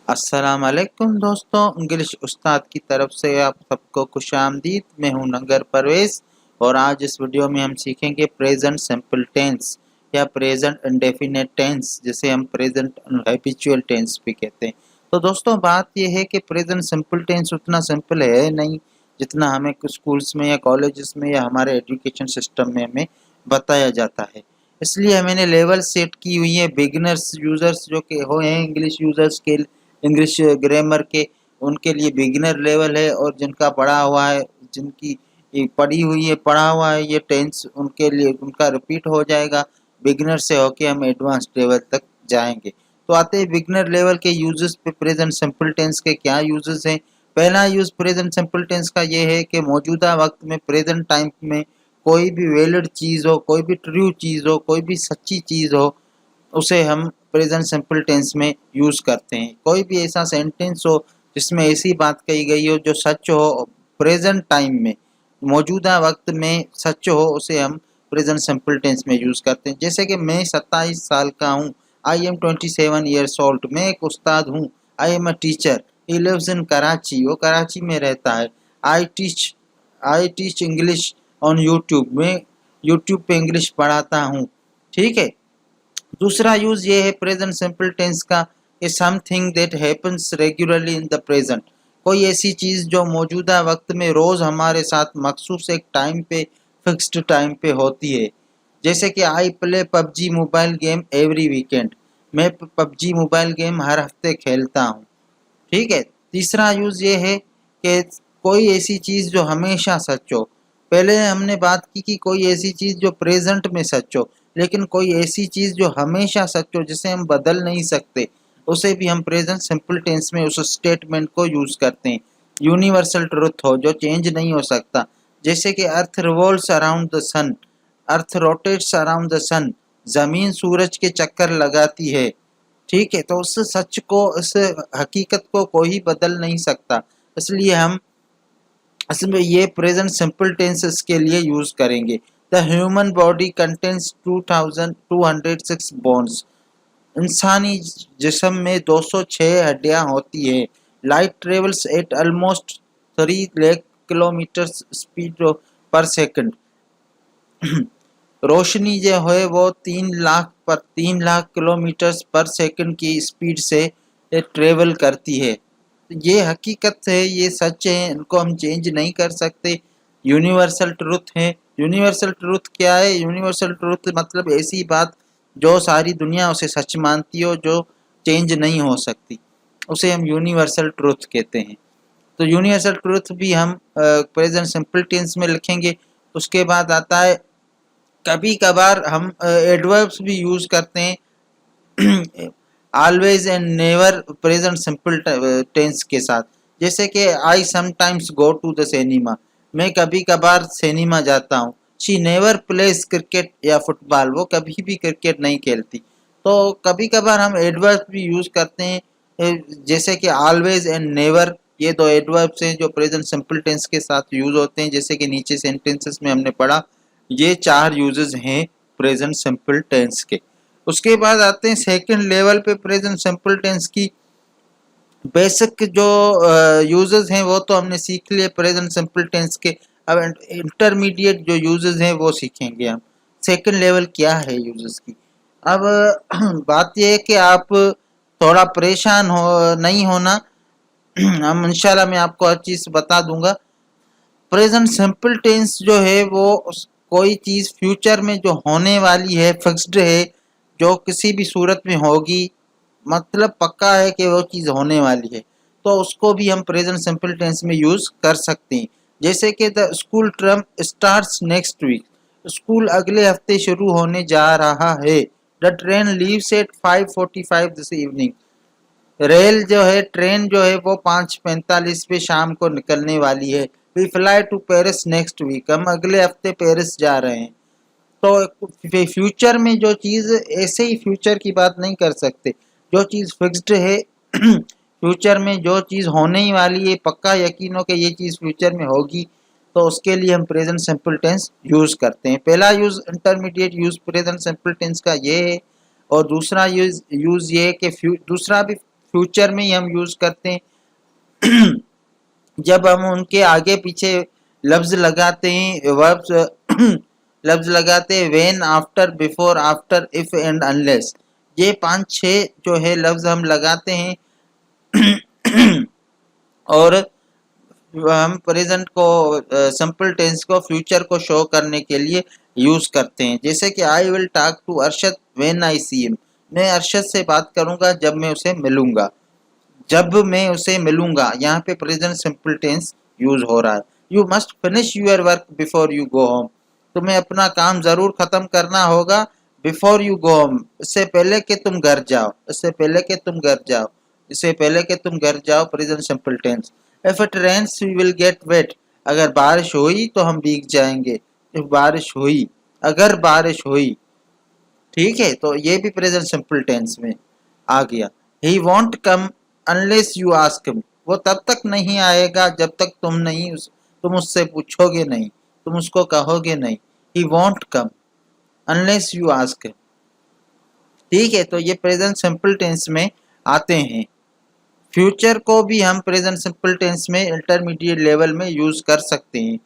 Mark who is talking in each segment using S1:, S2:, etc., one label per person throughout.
S1: अस्सलाम वालेकुम दोस्तों, इंग्लिश उस्ताद की तरफ से आप सबको खुशामदीद। मैं हूं नंगर परवेज़ और आज इस वीडियो में हम सीखेंगे प्रेजेंट सिंपल टेंस या प्रेजेंट इंडेफिनिट टेंस, जिसे हम प्रेजेंट हैबिचुअल टेंस भी कहते हैं। तो दोस्तों, बात यह है कि प्रेजेंट सिंपल टेंस उतना सिंपल है नहीं जितना हमें स्कूल्स में या कॉलेजेस में या हमारे एजुकेशन सिस्टम में हमें बताया जाता है। इसलिए मैंने लेवल सेट की हुई है बिगिनर्स यूज़र्स जो कि हो हैं इंग्लिश यूज़र्स के, इंग्लिश ग्रामर के, उनके लिए बिगिनर लेवल है, और जिनका पढ़ा हुआ है, जिनकी पढ़ी हुई है, पढ़ा हुआ है ये टेंस, उनके लिए उनका रिपीट हो जाएगा। बिगिनर से होके हम एडवांस लेवल तक जाएंगे। तो आते हैं बिगिनर लेवल के यूजेस पे। प्रेजेंट सिंपल टेंस के क्या यूजेस हैं? पहला यूज प्रेजेंट सिंपल टेंस का ये है कि मौजूदा वक्त में, प्रेजेंट टाइम में कोई भी वैलिड चीज़ हो, कोई भी ट्रू चीज़ हो, कोई भी सच्ची चीज़ हो, उसे हम प्रेजेंट सिंपल टेंस में यूज़ करते हैं। कोई भी ऐसा सेंटेंस हो जिसमें ऐसी बात कही गई हो जो सच हो, प्रेजेंट टाइम में, मौजूदा वक्त में सच हो, उसे हम प्रेजेंट सिंपल टेंस में यूज़ करते हैं। जैसे कि मैं 27 साल का हूँ, आई एम 27 ईयर्स ओल्ड। मैं एक उस्ताद हूँ, I am a teacher, he lives in Karachi, वो कराची में रहता है। I teach I teach English on YouTube, मैं यूट्यूब पे इंग्लिश पढ़ाता हूँ। ठीक है। दूसरा यूज ये है प्रेजेंट सिंपल टेंस का कि something that happens regularly in the present. कोई ऐसी चीज जो मौजूदा वक्त में रोज हमारे साथ मखसूस एक टाइम पे, फिक्स्ड टाइम पे होती है। जैसे कि I play PUBG mobile game every weekend, मैं पबजी मोबाइल गेम हर हफ्ते खेलता हूँ। ठीक है। तीसरा यूज ये है कि कोई ऐसी चीज जो हमेशा सच हो। पहले हमने बात की कि कोई ऐसी चीज जो प्रेजेंट में सच हो, लेकिन कोई ऐसी चीज जो हमेशा सच हो, जिसे हम बदल नहीं सकते, उसे भी हम प्रेजेंट सिंपल टेंस में उस स्टेटमेंट को यूज करते हैं। यूनिवर्सल ट्रुथ हो जो चेंज नहीं हो सकता, जैसे कि earth revolves around the sun, earth rotates around the sun, जमीन सूरज के चक्कर लगाती है। ठीक है। तो उस सच को, उस हकीकत को कोई बदल नहीं सकता, इसलिए हम इसमें ये प्रेजेंट सिंपल टेंसेस के लिए यूज करेंगे। The human body contains 2206 bones, इंसानी जिस्म में 206 हड्डियां होती है। Light travels eight almost 3 lakh kilometre speed पर सेकंड, रोशनी जो है वो 3 लाख किलोमीटर पर सेकंड की स्पीड से ट्रेवल करती है। ये हकीकत है, ये सच है, इनको हम चेंज नहीं कर सकते। यूनिवर्सल ट्रुथ है। यूनिवर्सल ट्रुथ क्या है? यूनिवर्सल ट्रुथ मतलब ऐसी बात जो सारी दुनिया उसे सच मानती हो, जो चेंज नहीं हो सकती, उसे हम यूनिवर्सल ट्रुथ कहते हैं। तो यूनिवर्सल ट्रुथ भी हम प्रेजेंट सिंपल टेंस में लिखेंगे। उसके बाद आता है, कभी कभार हम एडवर्ब्स भी यूज करते हैं always and never present simple tense के साथ। जैसे कि I sometimes go to the cinema, मैं कभी कभार सिनेमा जाता हूँ। शी नेवर प्लेस क्रिकेट या फुटबॉल, वो कभी भी क्रिकेट नहीं खेलती। तो कभी कभार हम एडवर्ब भी यूज करते हैं, जैसे कि ऑलवेज एंड नेवर, ये दो एडवर्ब्स हैं जो प्रेजेंट सिंपल टेंस के साथ यूज होते हैं। जैसे कि नीचे सेंटेंसेस में हमने पढ़ा, ये 4 यूजेस हैं प्रेजेंट सिंपल टेंस के। उसके बाद आते हैं सेकंड लेवल पे प्रेजेंट सिंपल टेंस की। बेसिक जो यूजेस हैं वो तो हमने सीख लिए प्रेजेंट सिंपल टेंस के। अब इंटरमीडिएट जो यूजेस हैं वो सीखेंगे हम। सेकंड लेवल क्या है यूजेस की? अब बात यह है कि आप थोड़ा परेशान हो नहीं होना, हम इंशाल्लाह मैं आपको हर चीज़ बता दूंगा। प्रेजेंट सिंपल टेंस जो है वो कोई चीज़ फ्यूचर में जो होने वाली है, फिक्स्ड है, जो किसी भी सूरत में होगी, मतलब पक्का है कि वो चीज़ होने वाली है, तो उसको भी हम प्रेजेंट सिंपल टेंस में यूज़ कर सकते हैं। जैसे कि the school term starts next week, school अगले हफ्ते शुरू होने जा रहा है। The train leaves at 5:45 this evening, rail जो है, ट्रेन जो है वो 5:45 पे शाम को निकलने वाली है। We fly to Paris next week, हम अगले हफ्ते पेरिस जा रहे हैं। तो फ्यूचर में जो चीज़, ऐसे ही फ्यूचर की बात नहीं कर सकते, जो चीज़ फिक्स्ड है फ्यूचर में जो चीज़ होने ही वाली है, पक्का यकीन हो कि ये चीज़ फ्यूचर में होगी, तो उसके लिए हम प्रेजेंट सिंपल टेंस यूज़ करते हैं। पहला use intermediate use present simple tense का ये है, और दूसरा यूज़ ये है कि दूसरा भी फ्यूचर में ही हम यूज करते हैं। जब हम उनके आगे पीछे लफ्ज लगाते हैं, वर्ब्स लफ्ज लगाते हैं, when, after, before, after, if and unless, ये 5-6 जो है लफ्ज हम लगाते हैं। और हम प्रेजेंट को, सिंपल टेंस को फ्यूचर को शो करने के लिए यूज करते हैं। जैसे कि I will talk to Arshad when I see him, मैं अरशद से बात करूंगा जब मैं उसे मिलूंगा। जब मैं उसे मिलूंगा, यहाँ पे प्रेजेंट सिंपल टेंस यूज हो रहा है। You must finish your work before you go home, तुम्हें अपना काम जरूर खत्म करना होगा। बिफोर यू गो होम, इससे पहले कि तुम घर जाओ, इससे पहले कि तुम घर जाओ, इससे पहले कि तुम घर जाओ, present simple tense. If it rains we will get wet, अगर बारिश हुई तो हम भीग जाएंगे। इफ बारिश हुई, अगर बारिश हुई, ठीक है, तो ये भी प्रेजेंट सिंपल टेंस में आ गया। He won't come unless you ask him, वो तब तक नहीं आएगा जब तक तुम उससे पूछोगे नहीं, तुम उसको कहोगे नहीं। He won't come unless you ask him, ठीक है, तो ये प्रेजेंट सिंपल टेंस में आते हैं। फ्यूचर को भी हम प्रेजेंट सिंपल टेंस में इंटरमीडिएट लेवल में यूज कर सकते हैं।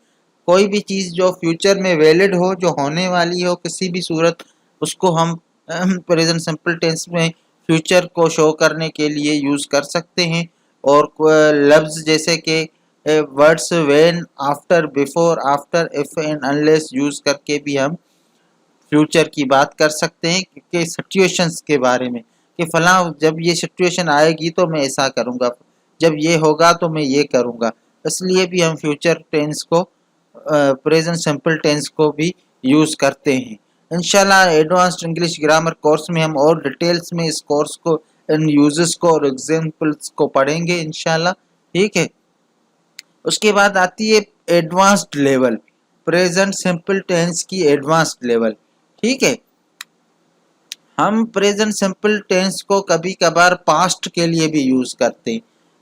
S1: कोई भी चीज जो फ्यूचर में वैलिड हो, जो होने वाली हो किसी भी सूरत, उसको हम प्रेजेंट सिंपल टेंस में फ्यूचर को शो करने के लिए यूज कर सकते हैं। और लफ्ज जैसे कि words when, after, before, after, if and unless use करके भी हम फ्यूचर की बात कर सकते हैं कि सिचुएशंस के बारे में, कि फला जब ये सिचुएशन आएगी तो मैं ऐसा करूंगा, जब ये होगा तो मैं ये करूंगा। इसलिए भी हम फ्यूचर टेंस को, प्रेजेंट सिंपल टेंस को भी यूज करते हैं। इंशाल्लाह एडवांस्ड इंग्लिश ग्रामर कोर्स में हम और डिटेल्स में इस कोर्स को, इन यूजेस को और एग्जांपल्स को पढ़ेंगे इंशाल्लाह, ठीक है। उसके बाद आती है advanced level, present simple tense की एडवांस्ड लेवल, ठीक है। हम प्रेजेंट सिंपल टेंस को कभी कभार पास्ट के लिए भी यूज करते हैं।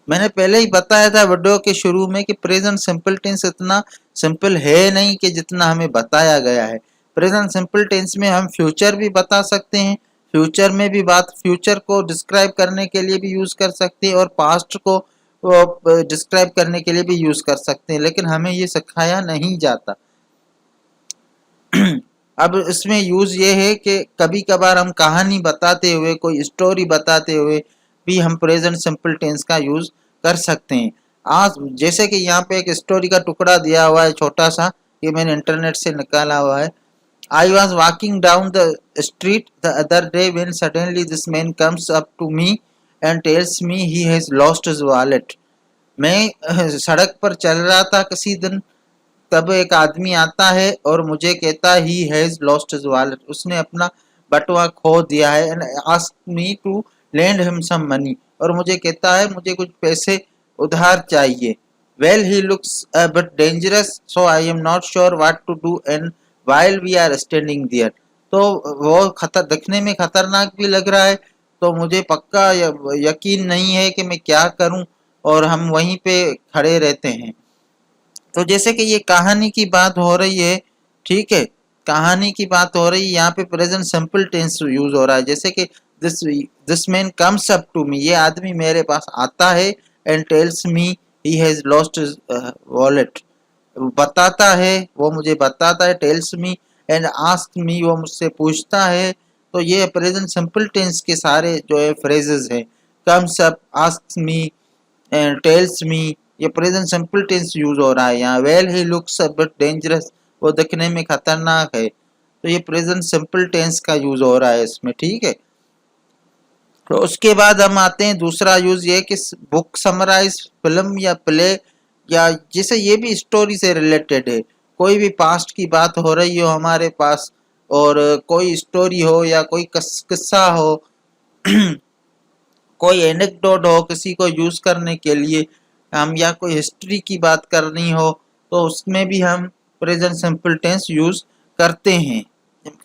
S1: मैंने पहले ही बताया था वीडियो के शुरू में कि प्रेजेंट सिंपल टेंस इतना सिंपल है नहीं कि जितना हमें बताया गया है। प्रेजेंट सिंपल टेंस में हम फ्यूचर भी बता सकते हैं, फ्यूचर में भी बात, फ्यूचर को डिस्क्राइब करने के लिए भी यूज कर सकते हैं, और पास्ट को डिस्क्राइब करने के लिए भी यूज कर सकते हैं, लेकिन हमें ये सिखाया नहीं जाता। अब इसमें यूज ये है कि कभी कभार हम कहानी बताते हुए, कोई स्टोरी बताते हुए भी हम प्रेजेंट सिंपल टेंस का यूज कर सकते हैं। आज जैसे कि यहाँ पे एक स्टोरी का टुकड़ा दिया हुआ है छोटा सा, ये मैंने इंटरनेट से निकाला हुआ है। I was walking down the street the other day when suddenly this man comes up to me and tells me he has lost his wallet. मैं सड़क पर चल रहा था किसी दिन, तब एक आदमी आता है और मुझे कहता है he has lost his wallet, उसने अपना बटुआ खो दिया है। And ask me to lend him some money, और मुझे कहता है मुझे कुछ पैसे उधार चाहिए। Well he looks a bit dangerous so I am not sure what to do and while we are standing there, तो वो खतर दिखने में खतरनाक भी लग रहा है, तो मुझे पक्का यकीन नहीं है कि मैं क्या करूं, और हम वहीं पे खड़े रहते हैं। तो जैसे कि ये कहानी की बात हो रही है, ठीक है, कहानी की बात हो रही है, यहाँ पे प्रेजेंट सिंपल टेंस यूज हो रहा है। जैसे कि this this man comes up to me, ये आदमी मेरे पास आता है, and tells me he has lost his wallet, बताता है, वो मुझे बताता है, tells me, and ask me, वो मुझसे पूछता है। तो ये प्रेजेंट सिंपल टेंस के सारे जो है फ्रेजेस हैं, comes up, ask me and tells मी, ये प्रेजेंट सिंपल टेंस यूज हो रहा है यहाँ। Well he looks a bit dangerous, वो दिखने में खतरनाक है, तो ये प्रेजेंट सिंपल टेंस का यूज हो रहा है इसमें, ठीक है। तो उसके बाद हम आते हैं दूसरा यूज ये कि बुक समराइज, फिल्म या प्ले, या जैसे ये भी स्टोरी से रिलेटेड है। कोई भी पास्ट की बात हो रही हो हमारे पास, और कोई स्टोरी हो या कोई किस्सा हो, कोई एनेक्डोट हो किसी को यूज करने के लिए, हम या कोई हिस्ट्री की बात करनी हो, तो उसमें भी हम प्रेजेंट सिंपल टेंस यूज करते हैं।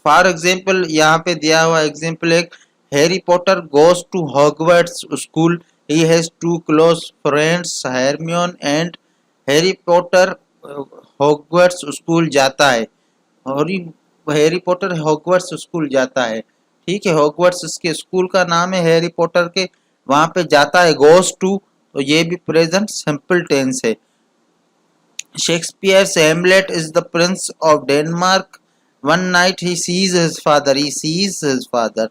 S1: फॉर एग्जाम्पल यहाँ पे दिया हुआ एग्जाम्पल एक, Harry Potter goes to Hogwarts school, he has two close friends Hermione and, Harry Potter Hogwarts school जाता है, Harry Harry Potter Hogwarts school जाता है, ठीक है। हॉगवर्ट्स इसके स्कूल का नाम है, हैरी पॉटर के वहां पे जाता है गोस टू, तो ये भी प्रेजेंट सिंपल टेंस है। Shakespeare Hamlet is the Prince of Denmark, one night he sees his father, he sees his father,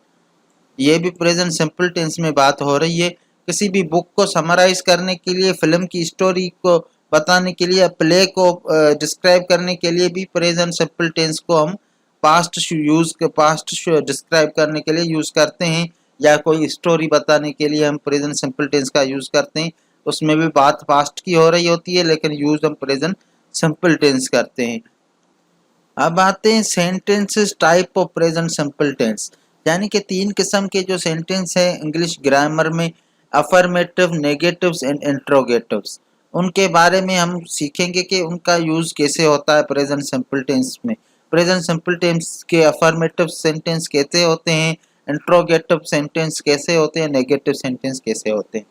S1: ये भी प्रेजेंट सिंपल टेंस में बात हो रही है। किसी भी बुक को समराइज करने के लिए, फिल्म की स्टोरी को बताने के लिए, प्ले को डिस्क्राइब करने के लिए भी प्रेजेंट सिंपल टेंस को हम पास्ट डिस्क्राइब करने के लिए यूज करते हैं, या कोई स्टोरी बताने के लिए हम प्रेजेंट सिंपल टेंस का यूज करते हैं। उसमें भी बात पास्ट की हो रही होती है, लेकिन यूज हम प्रेजेंट सिंपल टेंस करते हैं। अब आते हैं sentences type of present simple tense, यानी कि 3 किस्म के जो सेंटेंस है इंग्लिश ग्रामर में, अफर्मेटिव, नेगेटिव्स एंड इंट्रोगेटिव्स, उनके बारे में हम सीखेंगे कि उनका यूज कैसे होता है प्रेजेंट सिंपल टेंस में। प्रेजेंट सिंपल टेंस के अफर्मेटिव सेंटेंस कैसे होते हैं, इंट्रोगेटिव सेंटेंस कैसे होते हैं, नेगेटिव सेंटेंस कैसे होते हैं।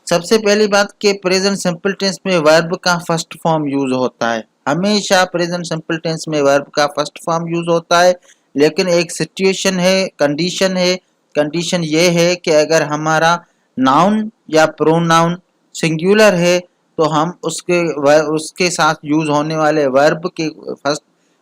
S1: सबसे पहली बात कि प्रेजेंट सिंपल टेंस में वर्ब का फर्स्ट फॉर्म यूज होता है। हमेशा प्रेजेंट सिंपल टेंस में वर्ब का फर्स्ट फॉर्म यूज होता है, लेकिन एक सिचुएशन है, कंडीशन है। कंडीशन ये है कि अगर हमारा नाउन या प्रोनाउन सिंगुलर है तो हम उसके साथ यूज होने वाले वर्ब के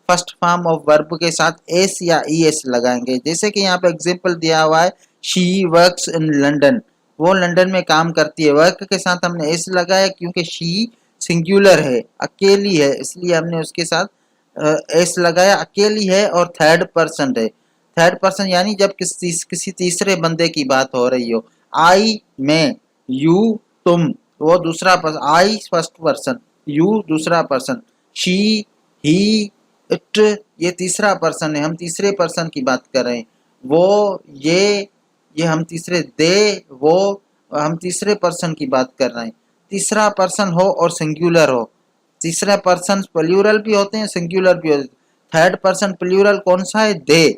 S1: फर्स्ट फॉर्म ऑफ वर्ब के साथ एस या ई एस लगाएंगे। जैसे कि यहाँ पे एग्जांपल दिया हुआ है, शी वर्क्स इन लंदन, वो लंदन में काम करती है। वर्क के साथ हमने एस लगाया क्योंकि शी सिंगुलर है, अकेली है, इसलिए हमने उसके साथ एस लगाया। अकेली है और थर्ड पर्सन है। थर्ड पर्सन यानी जब किसी तीसरे बंदे की बात हो रही हो। आई मैं, यू तुम, वो दूसरा person, I first person, you दूसरा पर्सन, शी ही इट ये तीसरा पर्सन है, हम तीसरे पर्सन की बात कर रहे हैं। वो ये हम तीसरे, दे वो हम तीसरे पर्सन की बात कर रहे हैं। तीसरा पर्सन हो और सिंगुलर हो। तीसरा पर्सन प्लूरल भी होते हैं, सिंगुलर भी होते हैं। थर्ड पर्सन प्लूरल कौन सा है, दे,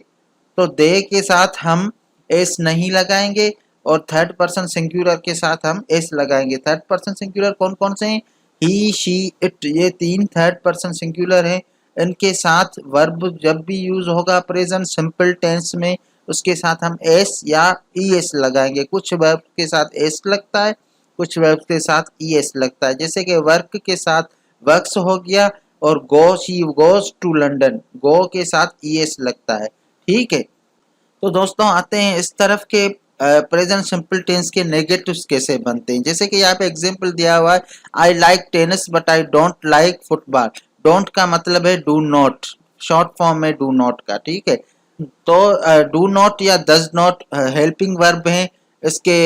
S1: तो दे के साथ हम एस नहीं लगाएंगे और थर्ड पर्सन सिंगुलर के साथ हम एस लगाएंगे। थर्ड पर्सन सिंगुलर कौन कौन से हैं, ही शी इट, ये 3 थर्ड पर्सन सिंगुलर हैं। इनके साथ वर्ब जब भी यूज होगा प्रेजेंट सिंपल टेंस में, उसके साथ हम एस या ई एस लगाएंगे। कुछ वर्ब के साथ एस लगता है, कुछ वर्ब के साथ ई एस लगता है। जैसे कि वर्क के साथ वर्क्स हो गया, और गो, शी गोज टू लंदन, गो के साथ ई एस लगता है। ठीक है, तो दोस्तों आते हैं इस तरफ के प्रेजेंट सिंपल टेंस के नेगेटिव्स कैसे बनते हैं। जैसे कि यहाँ पे एग्जांपल दिया हुआ है, I like tennis but I don't like football. Don't का मतलब है डू नॉट, शॉर्ट फॉर्म है डू नॉट का। ठीक है, तो डू नॉट या डज नॉट हेल्पिंग वर्ब है इसके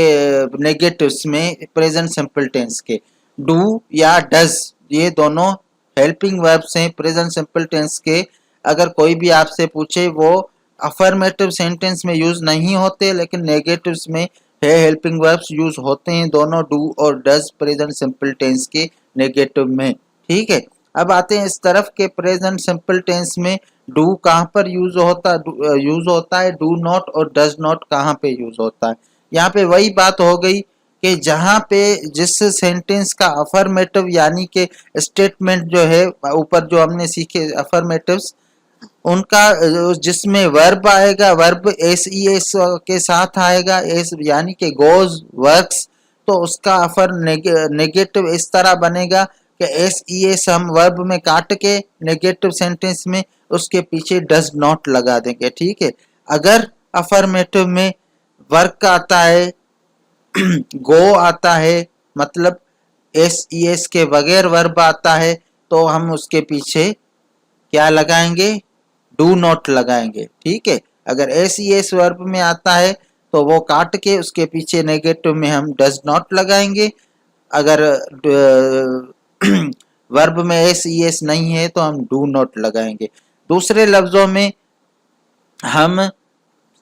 S1: नेगेटिव्स में प्रेजेंट सिंपल टेंस के। डू या डज ये दोनों हेल्पिंग वर्ब्स हैं प्रेजेंट सिंपल टेंस के। अगर कोई भी आपसे पूछे, वो अफर्मेटिव सेंटेंस में यूज नहीं होते, लेकिन नेगेटिव्स में है हेल्पिंग वर्ब्स यूज होते हैं दोनों, डू और डज प्रेजेंट सिंपल टेंस के नेगेटिव में। ठीक है, अब आते हैं इस तरफ के प्रेजेंट सिंपल टेंस में डू कहाँ पर यूज होता है, डू नॉट और डज नॉट कहाँ पे यूज होता है। यहाँ पे वही बात हो गई कि जहाँ पे जिस सेंटेंस का अफर्मेटिव यानी कि स्टेटमेंट जो है, ऊपर जो हमने सीखे अफर्मेटिव्स, उनका जिसमें वर्ब आएगा, वर्ब एस ई एस के साथ आएगा, एस यानी कि गोज वर्क्स, तो उसका अफर नेगेटिव इस तरह बनेगा कि एस ई एस हम वर्ब में काट के नेगेटिव सेंटेंस में उसके पीछे डज नॉट लगा देंगे। ठीक है, अगर अफर्मेटिव में वर्क आता है, गो आता है, मतलब एस ई एस के बगैर वर्ब आता है, तो हम उसके पीछे क्या लगाएंगे, डू नॉट लगाएंगे। ठीक है, अगर एस ई एस वर्ब में आता है तो वो काट के उसके पीछे नेगेटिव में हम डज नॉट लगाएंगे। अगर वर्ब में एस ई एस नहीं है तो हम डू नॉट लगाएंगे। दूसरे लफ्जों में हम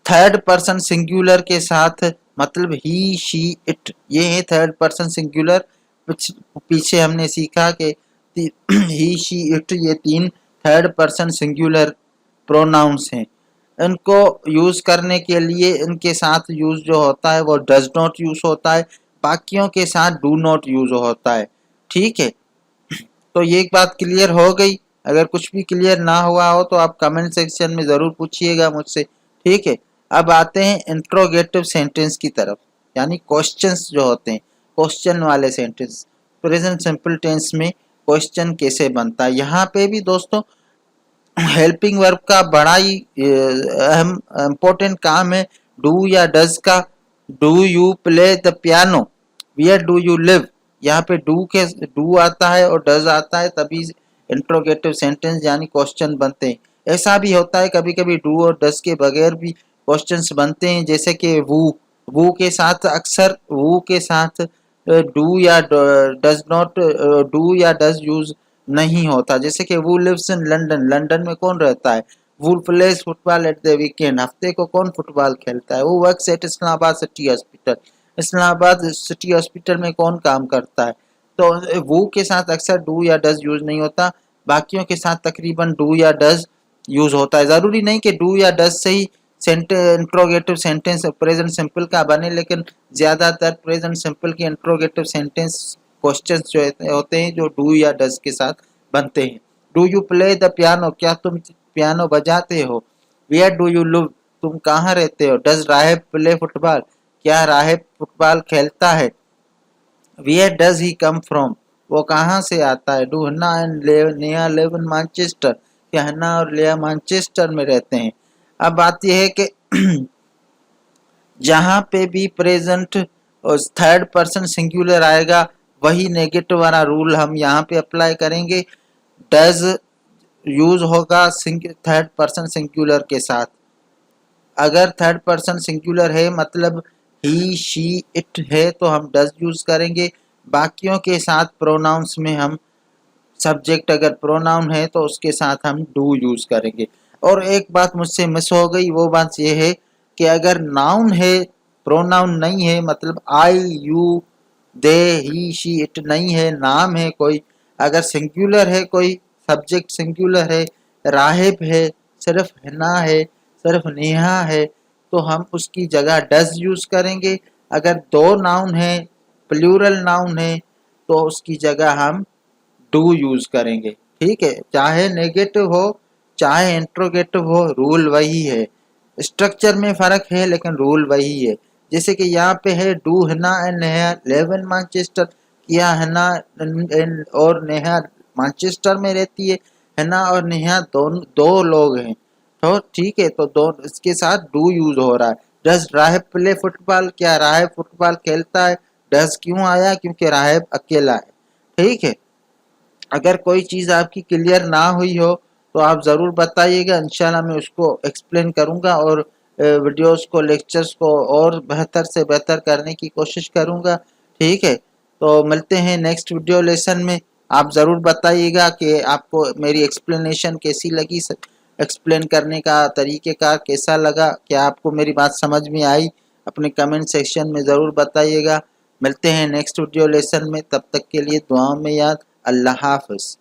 S1: थर्ड पर्सन सिंगुलर के साथ, मतलब ही शी इट, ये है थर्ड पर्सन सिंगुलर। पीछे हमने सीखा कि ही शी इट ये 3 थर्ड पर्सन सिंगुलर प्रोनाउंस हैं। इनको यूज करने के लिए इनके साथ यूज जो होता है वो डज नॉट यूज होता है, बाकियों के साथ डू नॉट यूज होता है। ठीक है, तो ये एक बात क्लियर हो गई। अगर कुछ भी क्लियर ना हुआ हो तो आप कमेंट सेक्शन में ज़रूर पूछिएगा मुझसे। ठीक है, अब आते हैं इंट्रोगेटिव सेंटेंस की तरफ। यानी क्वेश्चंस जो होते हैं, क्वेश्चन वाले सेंटेंस। प्रेजेंट सिंपल टेंस में क्वेश्चन कैसे बनता है, यहाँ पे भी दोस्तों हेल्पिंग वर्ब का बड़ा ही अहम इम्पोर्टेंट काम है डू या डज का। Do you play the piano, where do you live, यहाँ पे डू आता है और डज आता है, तभी इंट्रोगेटिव सेंटेंस यानी क्वेश्चन बनते हैं। ऐसा भी होता है कभी कभी डू और डज के बगैर भी क्वेश्चंस बनते हैं, जैसे कि वो के साथ अक्सर वो के साथ डू या डज नॉट डू या डज यूज नहीं होता। जैसे कि वो लिव्स इन लंदन, लंदन में कौन रहता है, वो place football at the weekend, हफ्ते को कौन फुटबॉल खेलता है, वो works at Islamabad city hospital, Islamabad city hospital में कौन काम करता है। तो वो के साथ अक्सर डू या डज यूज नहीं होता, बाकियों के साथ तकरीबन डू या डज यूज होता है। ज़रूरी नहीं कि डू या डज से ही इंट्रोगेटिव सेंटेंस प्रेजेंट सिंपल का बने, लेकिन ज़्यादातर प्रेजेंट सिंपल के इंट्रोगेटिव सेंटेंस क्वेश्चंस जो होते हैं जो डू या डज के साथ बनते हैं। Do you play the piano, क्या तुम पियानो बजाते हो। वेयर डू यू लिव, तुम कहाँ रहते हो। डज राहिब प्ले फुटबॉल, क्या राहिब फुटबॉल खेलता है। Where does he come from, वो कहाँ से आता है। Do Hannah and Neha live in Manchester, क्या हन्ना और लेया मैनचेस्टर में रहते हैं। अब बात यह है कि जहाँ पे भी प्रेजेंट और थर्ड पर्सन सिंगुलर आएगा वही नेगेटिव वाला रूल हम यहाँ पे अप्लाई करेंगे। डज यूज होगा थर्ड पर्सन सिंगुलर के साथ। अगर थर्ड पर्सन सिंगुलर है मतलब ही शी इट है तो हम डज यूज करेंगे। बाकियों के साथ प्रोनाउंस में हम सब्जेक्ट अगर प्रोनाउन है तो उसके साथ हम डू यूज करेंगे। और एक बात मुझसे मिस हो गई, वो बात ये है कि अगर नाउन है प्रोनाउन नहीं है, मतलब I you they he she it नहीं है, नाम है कोई, अगर सिंगुलर है कोई, सब्जेक्ट सिंगुलर है, राहिब है, सिर्फ हिना है, सिर्फ नेहा है, तो हम उसकी जगह डज यूज करेंगे। अगर दो नाउन है, प्लूरल नाउन है, तो उसकी जगह हम डू यूज करेंगे। ठीक है, चाहे नेगेटिव हो चाहे इंट्रोगेटिव हो, रूल वही है। स्ट्रक्चर में फर्क है लेकिन रूल वही है। जैसे कि यहाँ पे है डू हना and Neha live in Manchester, किया हना और नेहा मैनचेस्टर में रहती है, हना और नेहा दोनों दो लोग हैं, तो ठीक है, तो दो इसके साथ डू यूज हो रहा है। डज राहिब प्ले फुटबॉल, क्या राहिब फुटबॉल खेलता है। डज क्यों आया, क्योंकि राहिब अकेला है। ठीक है, अगर कोई चीज़ आपकी क्लियर ना हुई हो तो आप ज़रूर बताइएगा, इंशाल्लाह मैं उसको एक्सप्लेन करूँगा और वीडियोस को लेक्चर्स को और बेहतर से बेहतर करने की कोशिश करूँगा। ठीक है, तो मिलते हैं नेक्स्ट वीडियो लेसन में। आप ज़रूर बताइएगा कि आपको मेरी एक्सप्लेनेशन कैसी लगी, एक्सप्लेन करने का तरीक़ेकार कैसा लगा, क्या आपको मेरी बात समझ में आई, अपने कमेंट सेक्शन में ज़रूर बताइएगा। मिलते हैं नेक्स्ट वीडियो लेसन में, तब तक के लिए दुआओं में याद। अल्लाह हाफ़िज़।